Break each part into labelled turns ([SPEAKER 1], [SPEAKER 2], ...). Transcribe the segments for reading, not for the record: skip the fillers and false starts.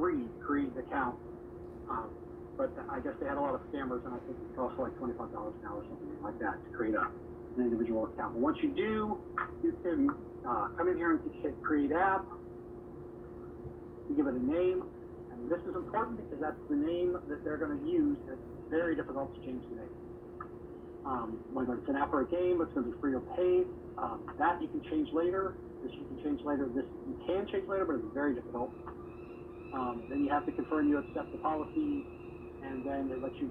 [SPEAKER 1] free to create an account. But I guess they had a lot of scammers, and I think it costs like $25 an hour or something like that to create an individual account. But once you do, you can come in here and hit Create App. You give it a name, and this is important because that's the name that they're going to use. It's very difficult to change the name. Whether it's an app or a game, it's going to be free or paid. That you can change later. This you can change later. This you can change later, but it's very difficult. Then you have to confirm you accept the policy, and then it lets you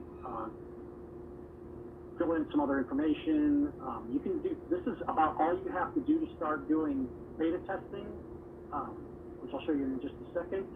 [SPEAKER 1] fill in some other information. You can do, this is about all you have to do to start doing beta testing, which I'll show you in just a second.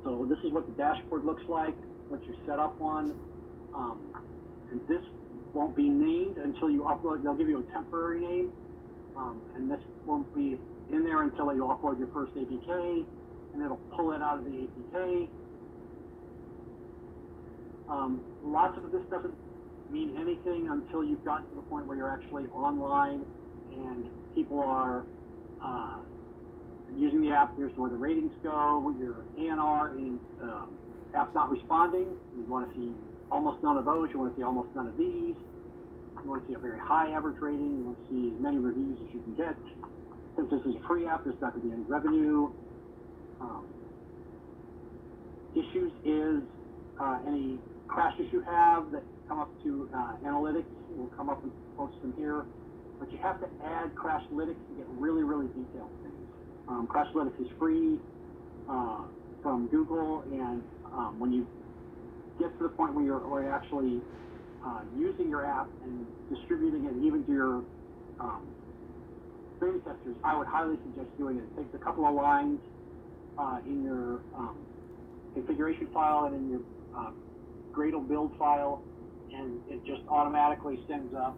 [SPEAKER 1] So this is what the dashboard looks like, what you're set up on. And this won't be named until you upload. They'll give you a temporary name, and this won't be in there until you upload your first APK, and it'll pull it out of the APK. Lots of this doesn't mean anything until you've gotten to the point where you're actually online and people are using the app. Here's where the ratings go, your ANR, and app's not responding. You want to see almost none of those. You want to see almost none of these. You want to see a very high average rating. You want to see as many reviews as you can get. Since this is a free app, there's not going to be any revenue. Issues is any crashes you have that come up to analytics will come up and post them here. But you have to add Crashlytics to get really, really detailed things. Crashlytics is free from Google, and when you get to the point where you're actually using your app and distributing it even to your beta testers, I would highly suggest doing it. It takes a couple of lines in your configuration file and in your Gradle build file, and it just automatically sends up.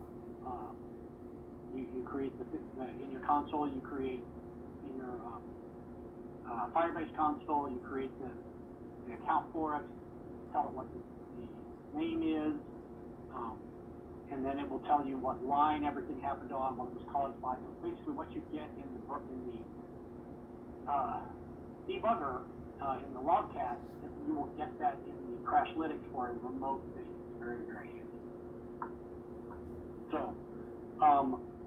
[SPEAKER 1] You create in your console, you create in your Firebase console, you create the account for it, tell it what the name is, and then it will tell you what line everything happened on, what it was caused by. So basically what you get in the debugger, in the Logcat, you will get that in the Crashlytics for a remote basis. Very, very handy. So,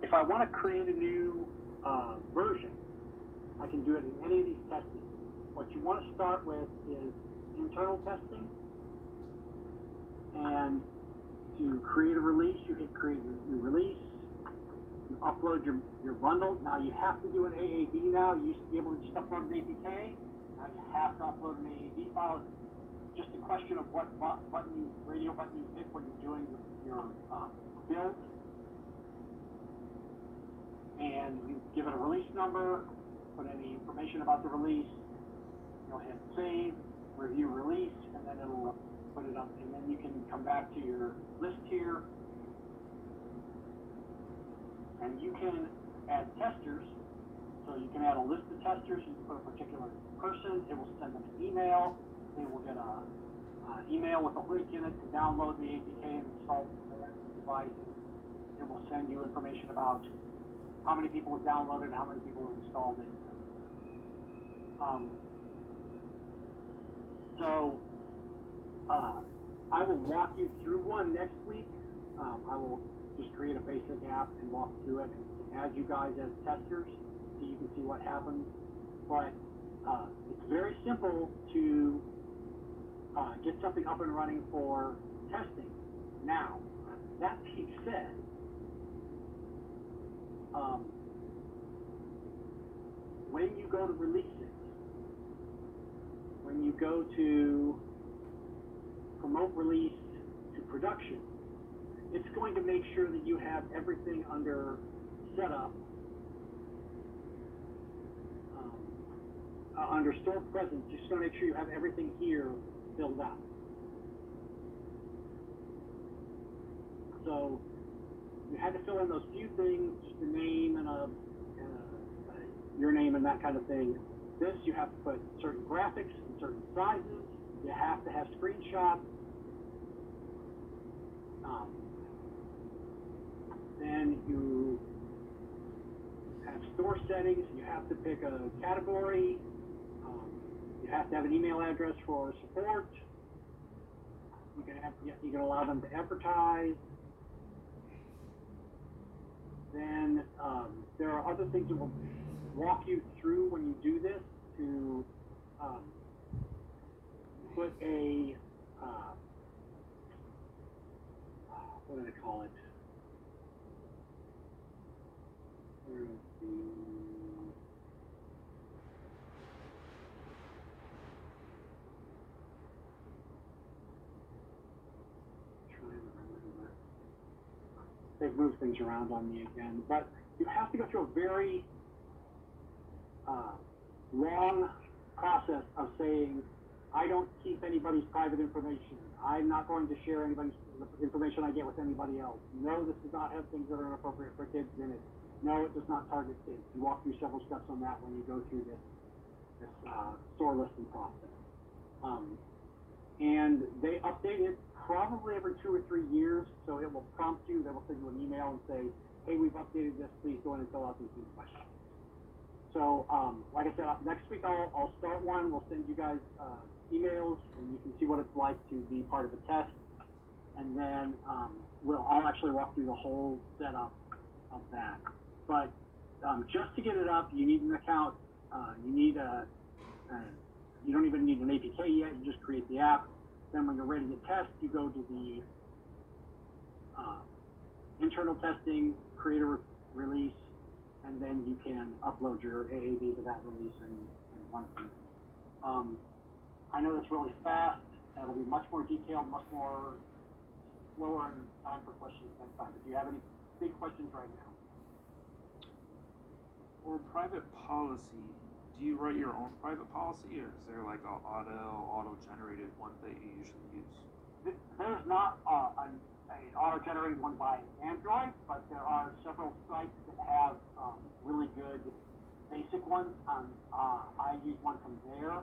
[SPEAKER 1] if I want to create a new version, I can do it in any of these testing. What you want to start with is internal testing, and to create a release, you hit create a new release. You upload your bundle. Now you have to do an AAD now. You used to be able to just upload an APK. Now you have to upload an AAD file. It's just a question of what radio button you hit when you're doing your build. And you give it a release number, put any information about the release. You'll hit save, review release, and then it'll put it up. And then you can come back to your list here, and you can add testers. So you can add a list of testers. You can put a particular person. It will send them an email. They will get an email with a link in it to download the APK and install it to their device. It will send you information about how many people have downloaded, how many people have installed it. I will walk you through one next week. I will just create a basic app and walk through it and add you guys as testers so you can see what happens. But it's very simple to get something up and running for testing. Now, that being said, when you go to release it, when you go to promote release to production, it's going to make sure that you have everything under setup, under store presence. Just going to make sure you have everything here filled out. So you had to fill in those few things, just a name and a name and that kind of thing. This, you have to put certain graphics in certain sizes. You have to have screenshots. Then you have store settings. You have to pick a category. You have to have an email address for support. You can allow them to advertise. Then there are other things that will walk you through when you do this to put a what do they call it? Where is the they've moved things around on me again, but you have to go through a very long process of saying, I don't keep anybody's private information. I'm not going to share anybody's information I get with anybody else. No, this does not have things that are inappropriate for kids in it. No, it does not target kids. You walk through several steps on that when you go through this store listing process. And they update it probably every 2 or 3 years, so it will prompt you. They will send you an email and say, hey, we've updated this. Please go in and fill out these questions. So, like I said, next week I'll start one. We'll send you guys emails, and you can see what it's like to be part of a test. And then I'll actually walk through the whole setup of that. But just to get it up, you need an account. You don't even need an APK yet. You just create the app. Then when you're ready to test, you go to the internal testing, create a release, and then you can upload your AAV to that release and run through. I know it's really fast. It'll be much more detailed, much more slower in time for questions next time. If you have any big questions right now.
[SPEAKER 2] For private policy, do you write your own private policy, or is there like an auto-generated one that you usually use?
[SPEAKER 1] There's not an auto-generated one by Android, but there are several sites that have really good basic ones. I use one from there.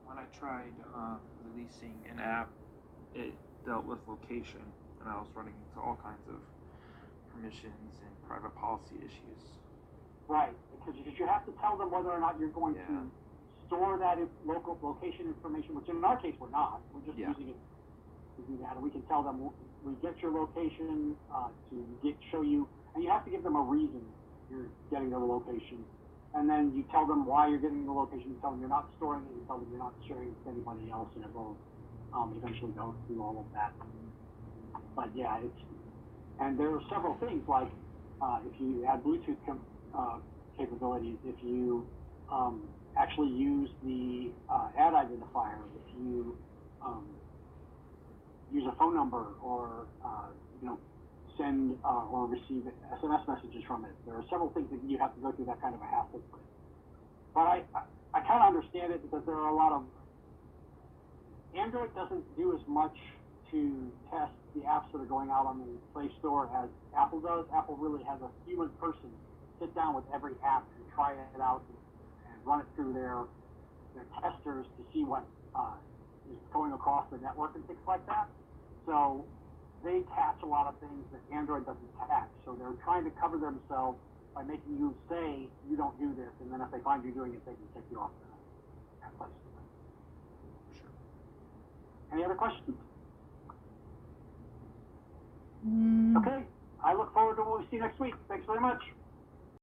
[SPEAKER 2] When I tried releasing an app, it dealt with location, and I was running into all kinds of permissions and private policy issues.
[SPEAKER 1] Right, because you have to tell them whether or not you're going to store that local location information, which in our case we're not. We're just using it to do that. And we can tell them we get your location to show you, and you have to give them a reason you're getting their location. And then you tell them why you're getting the location. You tell them you're not storing it. You tell them you're not sharing it with anybody else, and it will eventually go through all of that. But yeah, and there are several things like if you add Bluetooth capabilities, if you actually use the ad identifier, if you use a phone number or send or receive SMS messages from it. There are several things that you have to go through that kind of a hassle with. But I kind of understand it because there are a lot of Android doesn't do as much to test the apps that are going out on the Play Store as Apple does. Apple really has a human person sit down with every app and try it out and run it through their testers to see what is going across the network and things like that. So they catch a lot of things that Android doesn't catch. So they're trying to cover themselves by making you say you don't do this, and then if they find you doing it, they can take you off that place.
[SPEAKER 2] Sure.
[SPEAKER 1] Any other questions? Okay. I look forward to what we see next week. Thanks very much.